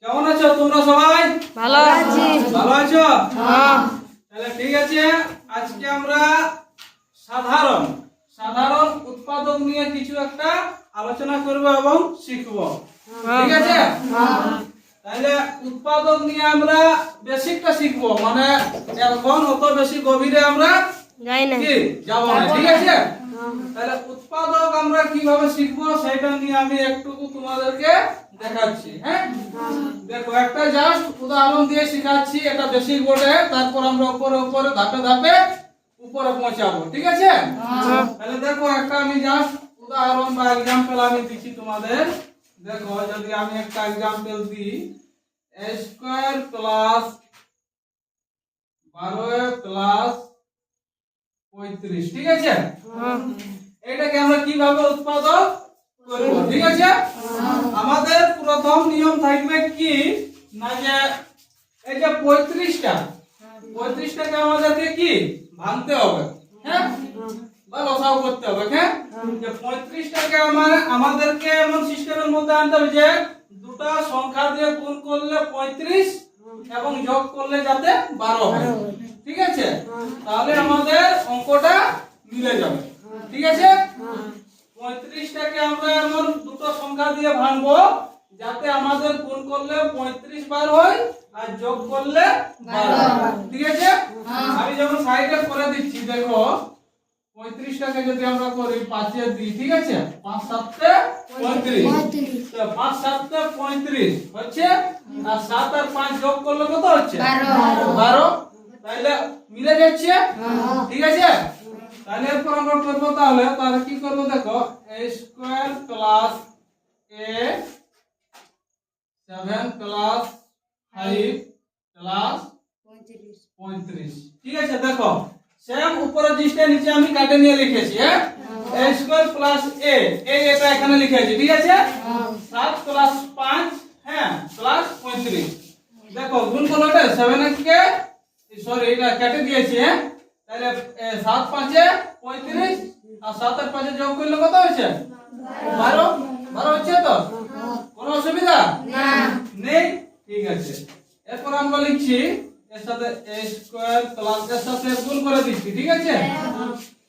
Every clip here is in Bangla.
কেমন আছো তোমরা সবাই? ভালো আছি। ভালো আছো? হ্যাঁ। তাহলে ঠিক আছে, আজকে আমরা সাধারণ সাধারণ উৎপাদক নিয়ে কিছু একটা আলোচনা করব এবং শিখব। ঠিক আছে? তাহলে উৎপাদক নিয়ে আমরা বেসিকটা শিখব, মানে এখন অত বেশি গভীরে আমরা যাই না। কি যাব না। ঠিক আছে? তাহলে উৎপাদক আমরা কিভাবে শিখবো সেটা নিয়ে আমি একটু তোমাদেরকে দেখাচ্ছি। হ্যাঁ, দেখো একটা জাস্ট উদাহরণ দিয়ে শেখাচ্ছি, এটা বেসিক বোর্ডে, তারপর আমরা উপরে উপরে ধাপে ধাপে উপরে পৌঁছাবো। ঠিক আছে? তাহলে দেখো একটা আমি জাস্ট উদাহরণ বা एग्जांपल আমি দিচ্ছি তোমাদের। দেখো যদি আমি একটা एग्जांपल দিই, a স্কয়ার প্লাস 12 প্লাস 35। ঠিক আছে? এটাকে আমরা কিভাবে উৎপাদক করব? ঠিক আছে? আমাদের প্রথম নিয়ম থাকবে কি না, যে এই যে 35টাকে আমাদেরকে কি ভাঙতে হবে। হ্যাঁ, বা লসাগু করতে হবে। হ্যাঁ, যে 35টাকে আমাদেরকে এমন সিস্টেমের মধ্যে আনতে হবে যে দুটো সংখ্যা দিয়ে গুণ করলে 35 এবং যোগ করলে যাতে 12 হয়। ঠিক আছে? তাহলে আমাদের অঙ্কটা মিলে যাবে। ঠিক আছে? 35টাকে আমরা এমন দুটো সংখ্যা দিয়ে ভাঙবো যাতে আমাদের গুণ করলে 35 বার হয় আর যোগ করলে 12 হয়। ঠিক আছে? আমি যখন সাইডে করে দিচ্ছি, দেখো 35টাকে যদি আমরা করি 5 এ দিই, ঠিক আছে, 5 7 35, তো 5 7 35 হচ্ছে, আর 7 আর 5 যোগ করলে কত হচ্ছে? 12। তাহলে মিলে যাচ্ছে। ঠিক আছে? তাহলে এরপর আমরা করব, তাহলে কি করব, দেখো a square plus a 7 plus 5 plus 35। ঠিক আছে? দেখো সেম উপরে জিনিসটা নিচে আমি কাটে নিয়ে লিখেছি। হ্যাঁ, a স্কয়ার প্লাস a এটা এখানে লিখেছি। ঠিক আছে? 7 প্লাস 5, হ্যাঁ, প্লাস 35। দেখো গুণ করলে 7 কে, সরি, এটা কেটে দিয়েছি। হ্যাঁ, তাহলে 7 5 এ 35 আর 7 আর 5 এ যোগ করলে কত হচ্ছে? 12 হচ্ছে তো? কোনো অসুবিধা নেই? ঠিক আছে, এরপর আমরা লিখছি এর সাথে a স্কয়ার প্লাস এর সাথে গুণ করে দিচ্ছি। ঠিক আছে?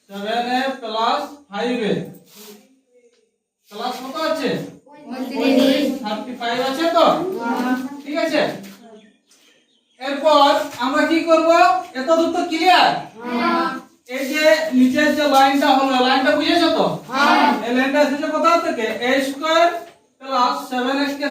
7a প্লাস 5a প্লাস কত আছে? 35 আছে তো? ঠিক আছে, এরপর আমরা কি করব, এত দূর তো ক্লিয়ার? এই যে নিচের যে লাইনটা হলো, লাইনটা বুঝেছো তো? এই লাইনটা এসেছে কোথা থেকে? a square plus 7x K